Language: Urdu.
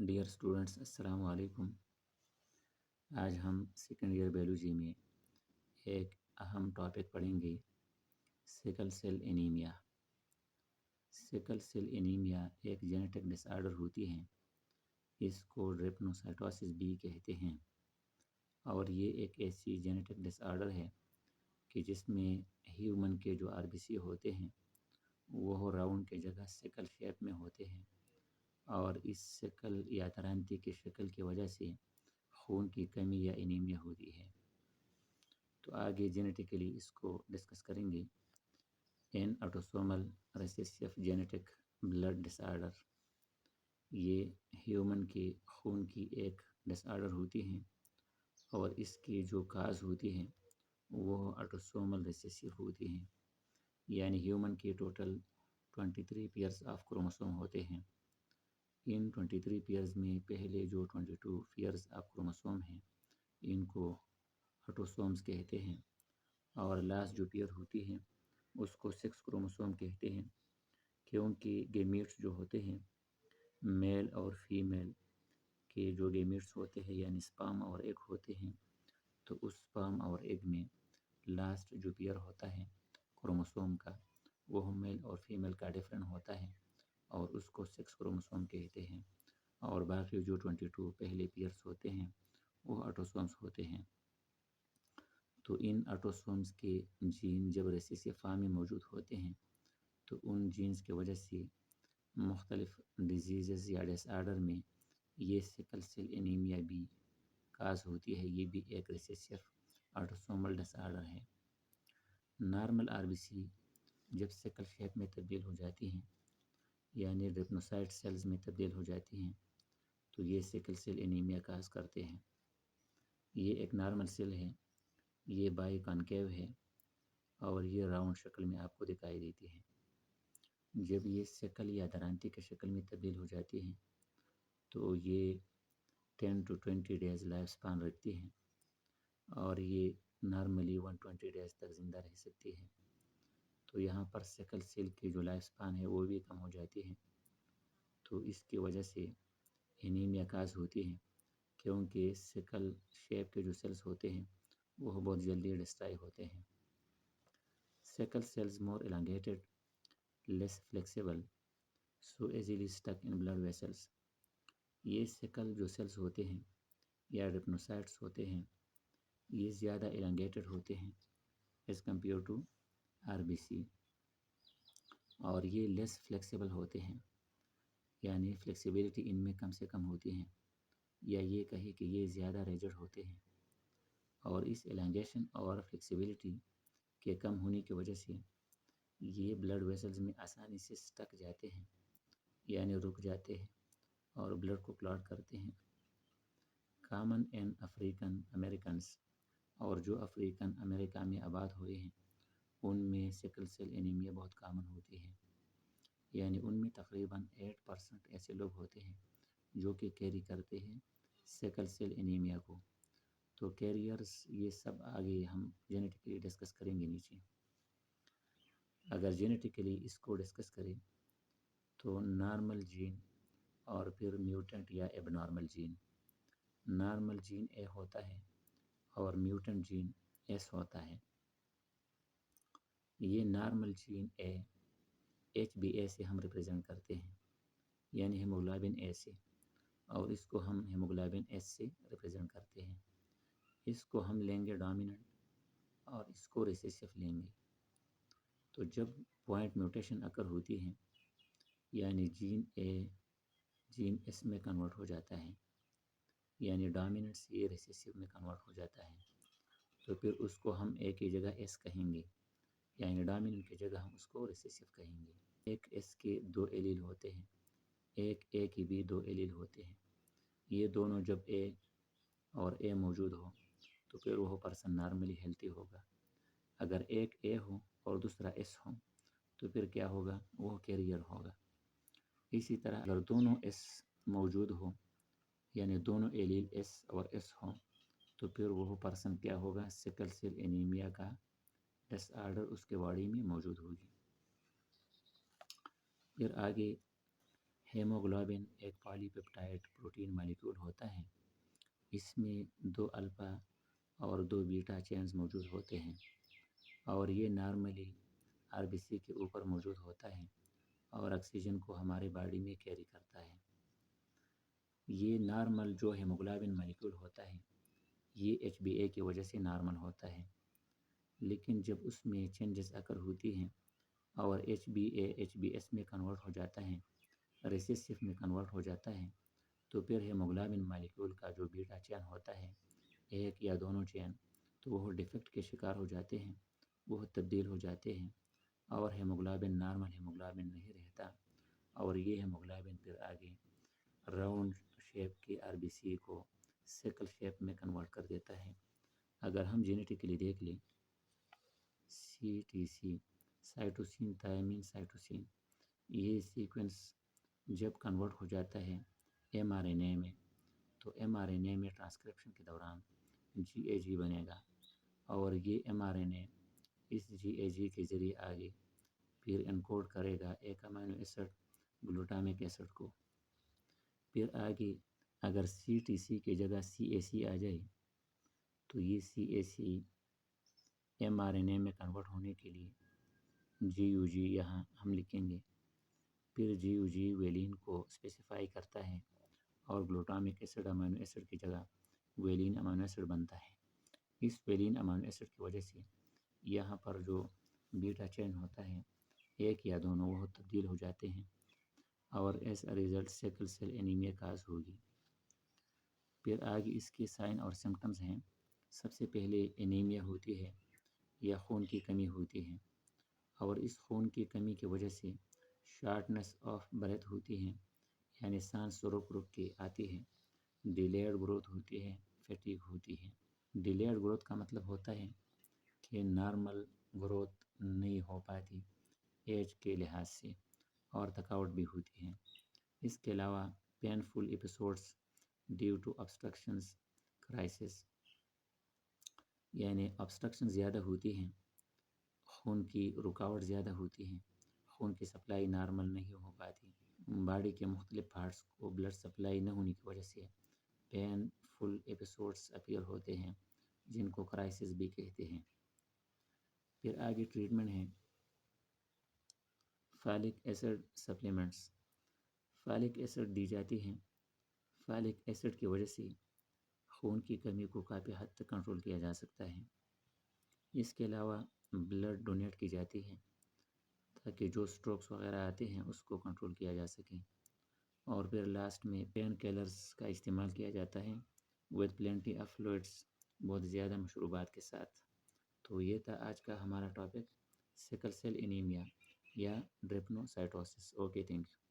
ڈیئر اسٹوڈنٹس، السلام علیکم۔ آج ہم سیکنڈ ایئر بیولوجی میں ایک اہم ٹاپک پڑھیں گے، سیکل سیل انیمیا۔ سیکل سیل انیمیا ایک جینیٹک ڈس آرڈر ہوتی ہے، اس کو ڈریپنوسائٹوسس بھی کہتے ہیں، اور یہ ایک ایسی جینیٹک ڈس آرڈر ہے کہ جس میں ہیومن کے جو آر بی سی ہوتے ہیں وہ راؤنڈ کے جگہ سیکل شیپ میں ہوتے ہیں، اور اس سیکل یا ترانتی کی شکل کی وجہ سے خون کی کمی یا انیمیا ہوتی ہے۔ تو آگے جینیٹیکلی اس کو ڈسکس کریں گے۔ این آٹوسومل ریسیسیو جینیٹک بلڈ ڈس آرڈر، یہ ہیومن کے خون کی ایک ڈس آرڈر ہوتی ہیں، اور اس کی جو کاز ہوتی ہیں وہ آٹوسومل ریسیسیو ہوتی ہیں، یعنی ہیومن کے ٹوٹل 23 پیئرس آف کروموسوم ہوتے ہیں۔ ان 23 پیئرز میں پہلے جو 22 پیئرز آف کروموسوم ہیں ان کو آٹوسومز کہتے ہیں، اور لاسٹ جو پیئر ہوتی ہیں اس کو 6 کروموسوم کہتے ہیں، کیونکہ گیمیٹس جو ہوتے ہیں میل اور فیمیل کے جو گیمیٹس ہوتے ہیں یعنی سپرم اور ایگ ہوتے ہیں، تو اس سپرم اور ایگ میں لاسٹ جو پیئر ہوتا ہے کروموسوم کا وہ میل اور فیمیل کا ڈفرینٹ ہوتا ہے، اور اس کو 6 کروموسوم کہتے ہیں، اور باقی جو 22 پہلے پیئرس ہوتے ہیں وہ آٹوسومز ہوتے ہیں۔ تو ان آٹوسومز کے جین جب ریسیسیو فارم میں موجود ہوتے ہیں تو ان جینز کی وجہ سے مختلف ڈیزیزز یا ڈس آرڈر میں یہ سیکل سیل انیمیا بھی کاز ہوتی ہے۔ یہ بھی ایک ریسیسیو آٹوسومل ڈس آرڈر ہے۔ نارمل آر بی سی جب سیکل شیپ میں تبدیل ہو جاتی ہیں یعنی ڈریپنوسائٹ سیلز میں تبدیل ہو جاتی ہیں تو یہ سیکل سیل انیمیا کاز کرتے ہیں۔ یہ ایک نارمل سیل ہے، یہ بائی کانکیو ہے، اور یہ راؤنڈ شکل میں آپ کو دکھائی دیتی ہے۔ جب یہ سیکل یا درانتی کی شکل میں تبدیل ہو جاتی ہیں تو یہ 10 to 20 ڈیز لائف سپان رکھتی ہیں، اور یہ نارملی 120 ڈیز تک زندہ رہ سکتی ہے۔ تو یہاں پر سیکل سیل کی جو لائف سپان ہے وہ بھی کم ہو جاتی ہے، تو اس کی وجہ سے انیمیا کاز ہوتی ہے، کیونکہ سیکل شیپ کے جو سیلز ہوتے ہیں وہ بہت جلدی ڈسٹرائی ہوتے ہیں۔ سیکل sales more elongated, less flexible, so easily stuck in blood vessels۔ یہ سیکل جو سیلز ہوتے ہیں یا ڈریپنوسائٹس ہوتے ہیں یہ زیادہ elongated ہوتے ہیں as compare to R B C, اور یہ لیس فلیکسیبل ہوتے ہیں، یعنی فلیکسیبلٹی ان میں کم سے کم ہوتی ہیں، یا یہ کہے کہ یہ زیادہ ریجڈ ہوتے ہیں، اور اس elongation اور فلیکسیبلٹی کے کم ہونے کی وجہ سے یہ بلڈ ویسلز میں آسانی سے سٹک جاتے ہیں، یعنی رک جاتے ہیں اور بلڈ کو کلاٹ کرتے ہیں۔ کامن ان افریقن امریکنس، اور جو افریقن امریکہ میں آباد ہوئے ہیں ان میں سیکل سیل انیمیا بہت کامن ہوتی ہے، یعنی ان میں تقریباً 8% ایسے لوگ ہوتے ہیں جو کہ کیری کرتے ہیں سیکل سیل انیمیا کو۔ تو کیریئرز یہ سب آگے ہم جینیٹیکلی ڈسکس کریں گے نیچے۔ اگر جینیٹیکلی اس کو ڈسکس کریں تو نارمل جین اور پھر میوٹنٹ یا abnormal gene. Normal gene A ہوتا ہے اور میوٹنٹ جین ایس ہوتا ہے۔ یہ normal gene A H B A سے ہم ریپرزینٹ کرتے ہیں، یعنی ہیموگلوبن اے سے، اور اس کو ہم ہیموگلوبن ایس سے ریپرزینٹ کرتے ہیں۔ اس کو ہم لیں گے ڈومیننٹ اور اس کو ریسیسیو لیں گے۔ تو جب پوائنٹ میوٹیشن اکر ہوتی ہے یعنی جین اے جین ایس میں کنورٹ ہو جاتا ہے، یعنی ڈومیننٹ سے یہ ریسیسیو میں کنورٹ ہو جاتا ہے، تو پھر اس کو ہم اے کی جگہ ایس کہیں گے، یعنی ڈومیننٹ کی جگہ ہم اس کو ریسیسیو کہیں گے۔ ایک ایس کے 2 ایلیل ہوتے ہیں، ایک اے کی بھی 2 ایلیل ہوتے ہیں۔ یہ دونوں جب اے اور اے موجود ہو تو پھر وہ پرسن نارملی ہیلتھی ہوگا۔ اگر ایک اے ہو اور دوسرا ایس ہو تو پھر کیا ہوگا، وہ کیریئر ہوگا۔ اسی طرح اگر دونوں ایس موجود ہو یعنی دونوں ایلیل ایس اور ایس ہوں تو پھر وہ پرسن کیا ہوگا، سیکل سیل انیمیا کا ڈس آرڈر اس کے باڈی میں موجود ہوگی۔ پھر آگے ہیموگلوبن ایک پالی پیپٹائڈ پروٹین میں 2 الفا اور 2 بیٹا چینز موجود ہوتے ہیں، اور یہ نارملی آر بی سی کے اوپر موجود ہوتا ہے اور آکسیجن کو ہمارے باڈی میں کیری کرتا ہے۔ یہ نارمل جو ہیموگلوبن مالیکول ہوتا ہے یہ ایچ بی اے کی وجہ سے نارمل ہوتا ہے، لیکن جب اس میں چینجز اکر ہوتی ہیں اور H B A H B S میں کنورٹ ہو جاتا ہے، ریسیسو میں کنورٹ ہو جاتا ہے، تو پھر ہیموگلوبن مالیکول کا جو بیٹا چین ہوتا ہے، ایک یا دونوں چین، تو وہ ڈیفیکٹ کے شکار ہو جاتے ہیں، وہ تبدیل ہو جاتے ہیں اور ہیموگلوبن نارمل ہیموگلوبن نہیں رہتا، اور یہ ہیموگلوبن پھر آگے راؤنڈ شیپ کی آر بی سی کو سیکل شیپ میں کنورٹ کر دیتا ہے۔ اگر ہم جینیٹیکلی دیکھ لیں، C T C cytosine thymine cytosine, یہ سیکوینس جب کنورٹ ہو جاتا ہے ایم آر این اے میں، تو ایم آر این اے میں ٹرانسکرپشن کے دوران جی اے جی بنے گا، اور یہ ایم آر این اے اس جی اے جی کے ذریعے آگے پھر انکوڈ کرے گا ایک امینو ایسڈ گلوٹامک ایسڈ کو۔ پھر آگے اگر سی ٹی سی کی جگہ سی اے سی آ جائے تو یہ سی اے سی ایم آر این اے میں کنورٹ ہونے کے لیے جی یو جی یہاں ہم لکھیں گے، پھر جی یو جی ویلین کو اسپیسیفائی کرتا ہے اور گلوٹامک ایسڈ امینو ایسڈ کی جگہ ویلین امینو ایسڈ بنتا ہے۔ اس ویلین امینو ایسڈ کی وجہ سے یہاں پر جو بیٹا چین ہوتا ہے، ایک یا دونوں، وہ تبدیل ہو جاتے ہیں اور as a result sickle cell anaemia cause ہوگی۔ پھر آگے اس کے سائن اور سمٹمز ہیں۔ سب سے پہلے اینیمیا ہوتی ہے یا خون کی کمی ہوتی ہے، اور اس خون کی کمی کی وجہ سے شارٹنس آف بریتھ ہوتی ہے، یعنی سانس رک رک کے آتی ہے، ڈیلیڈ گروتھ ہوتی ہے، فیٹیگ ہوتی ہے۔ ڈیلیڈ گروتھ کا مطلب ہوتا ہے کہ نارمل گروتھ نہیں ہو پاتی ایج کے لحاظ سے، اور تھکاوٹ بھی ہوتی ہے۔ اس کے علاوہ painful episodes due to obstructions crisis, یعنی obstruction زیادہ ہوتی ہیں، خون کی رکاوٹ زیادہ ہوتی ہے، خون کی سپلائی نارمل نہیں ہو پاتی، باڈی کے مختلف پارٹس کو بلڈ سپلائی نہ ہونے کی وجہ سے پین فل ایپیسوڈس اپیئر ہوتے ہیں، جن کو کرائسس بھی کہتے ہیں۔ پھر آگے ٹریٹمنٹ ہے فالک ایسڈ سپلیمنٹس۔ فالک ایسڈ دی جاتی ہیں۔ فالک ایسڈ کی وجہ سے خون کی کمی کو کافی حد تک کنٹرول کیا جا سکتا ہے۔ اس کے علاوہ بلڈ ڈونیٹ کی جاتی ہے تاکہ جو سٹروکس وغیرہ آتے ہیں اس کو کنٹرول کیا جا سکے، اور پھر لاسٹ میں پین کیلرز کا استعمال کیا جاتا ہے with plenty of fluids، بہت زیادہ مشروبات کے ساتھ۔ تو یہ تھا آج کا ہمارا ٹاپک، سیکل سیل انیمیا یا ڈریپنوسائٹوسس۔ Okay, thank you.